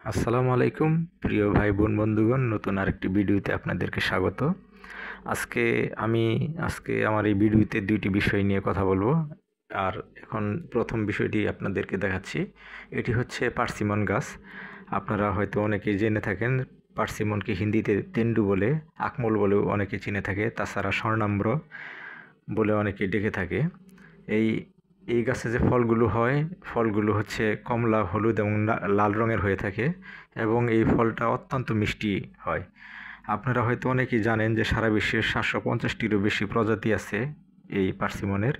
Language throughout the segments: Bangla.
আসসালামু আলাইকুম প্রিয় ভাই বোন বন্ধুগণ, নতুন আরেকটি ভিডিওতে আপনাদেরকে স্বাগত। আজকে আমি আমার এই ভিডিওতে দুইটি বিষয় নিয়ে কথা বলবো। আর এখন প্রথম বিষয়টি আপনাদেরকে দেখাচ্ছি। এটি হচ্ছে পার্সিমন গাছ। আপনারা হয়তো অনেকেই জেনে থাকেন, পার্সিমনকে হিন্দিতে তেন্ডু বলে, আকমল বলেও অনেকে চিনে থাকে, তাছাড়া স্বর্ণাম্র বলে অনেকে ডেকে থাকে। এই এই গাছে যে ফলগুলো হয়, ফলগুলো হচ্ছে কমলা, হলুদ এবং লাল রঙের হয়ে থাকে এবং এই ফলটা অত্যন্ত মিষ্টি হয়। আপনারা হয়তো অনেকেই জানেন যে সারা বিশ্বে 750টিরও বেশি প্রজাতি আছে এই পার্সিমনের।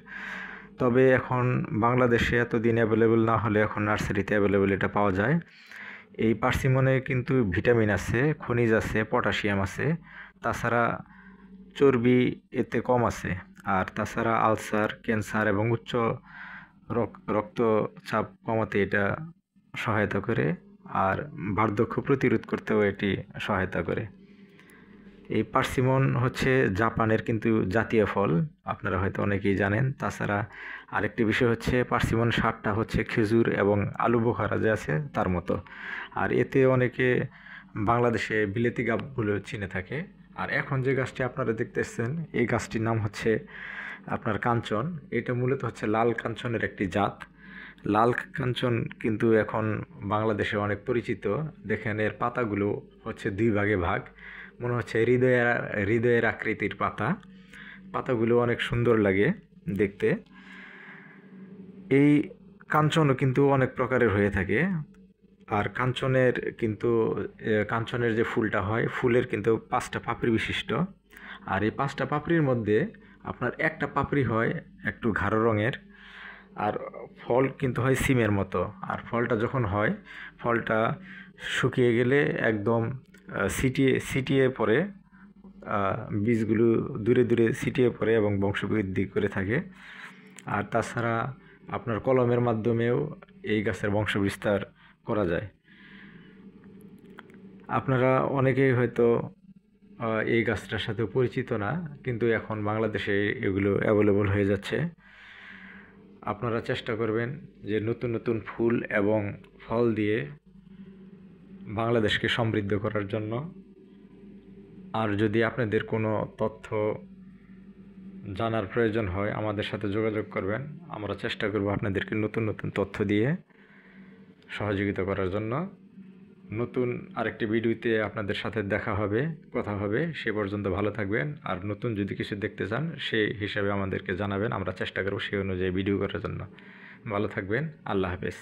তবে এখন বাংলাদেশে এতদিন অ্যাভেলেবল না হলে এখন নার্সারিতে অ্যাভেলেবল এটা পাওয়া যায়। এই পার্সিমনে কিন্তু ভিটামিন আছে, খনিজ আছে, পটাশিয়াম আছে, তাছাড়া চর্বি এতে কম আছে। আর তাছাড়া আলসার, ক্যান্সার এবং উচ্চ রক্তচাপ কমাতে এটা সহায়তা করে, আর বার্ধক্য প্রতিরোধ করতেও এটি সহায়তা করে। এই পার্সিমন হচ্ছে জাপানের কিন্তু জাতীয় ফল, আপনারা হয়তো অনেকেই জানেন। তাছাড়া আরেকটি বিষয় হচ্ছে পার্সিমন স্বাদটা হচ্ছে খেজুর এবং আলু বোখারা যে আছে তার মতো। আর এতে অনেকে বাংলাদেশে বিলেতি গাছ বলে চিনে থাকে। আর এখন যে গাছটি আপনারা দেখতেছেন, এই গাছটির নাম হচ্ছে আপনার কাঞ্চন। এটা মূলত হচ্ছে লাল কাঞ্চনের একটি জাত। লাল কাঞ্চন কিন্তু এখন বাংলাদেশে অনেক পরিচিত। দেখেন এর পাতাগুলো হচ্ছে দুই ভাগে ভাগ, মনে হচ্ছে হৃদয়ের আকৃতির পাতাগুলো অনেক সুন্দর লাগে দেখতে। এই কাঞ্চনও কিন্তু অনেক প্রকারের হয়ে থাকে। আর কাঞ্চনের যে ফুলটা হয়, ফুলের কিন্তু 5টা পাপড়ি বিশিষ্ট। আর এই 5টা পাপড়ির মধ্যে আপনার একটা পাপড়ি হয় একটু গাঢ় রঙের, আর ফল কিন্তু হয় সিমের মতো। আর ফলটা যখন হয়, ফলটা শুকিয়ে গেলে একদম ছিটিয়ে পড়ে, বীজগুলো দূরে দূরে ছিটিয়ে পড়ে এবং বংশবৃদ্ধি করে থাকে। আর তাছাড়া আপনার কলমের মাধ্যমেও এই গাছের বংশবিস্তার করা যায়। আপনারা অনেকেই হয়তো এই গাছটার সাথে পরিচিত না, কিন্তু এখন বাংলাদেশে এগুলো অ্যাভেলেবল হয়ে যাচ্ছে। আপনারা চেষ্টা করবেন যে নতুন নতুন ফুল এবং ফল দিয়ে বাংলাদেশকে সমৃদ্ধ করার জন্য। আর যদি আপনাদের কোনো তথ্য জানার প্রয়োজন হয়, আমাদের সাথে যোগাযোগ করবেন। আমরা চেষ্টা করব আপনাদেরকে নতুন নতুন তথ্য দিয়ে সহযোগিতা করার জন্য। নতুন আরেকটি ভিডিওতে আপনাদের সাথে কথা হবে। সে পর্যন্ত ভালো থাকবেন। আর নতুন যদি কিছু দেখতে চান, সেই হিসাবে আমাদেরকে জানাবেন, আমরা চেষ্টা করব সেই অনুযায়ী ভিডিও করার জন্য। ভালো থাকবেন। আল্লাহ হাফেজ।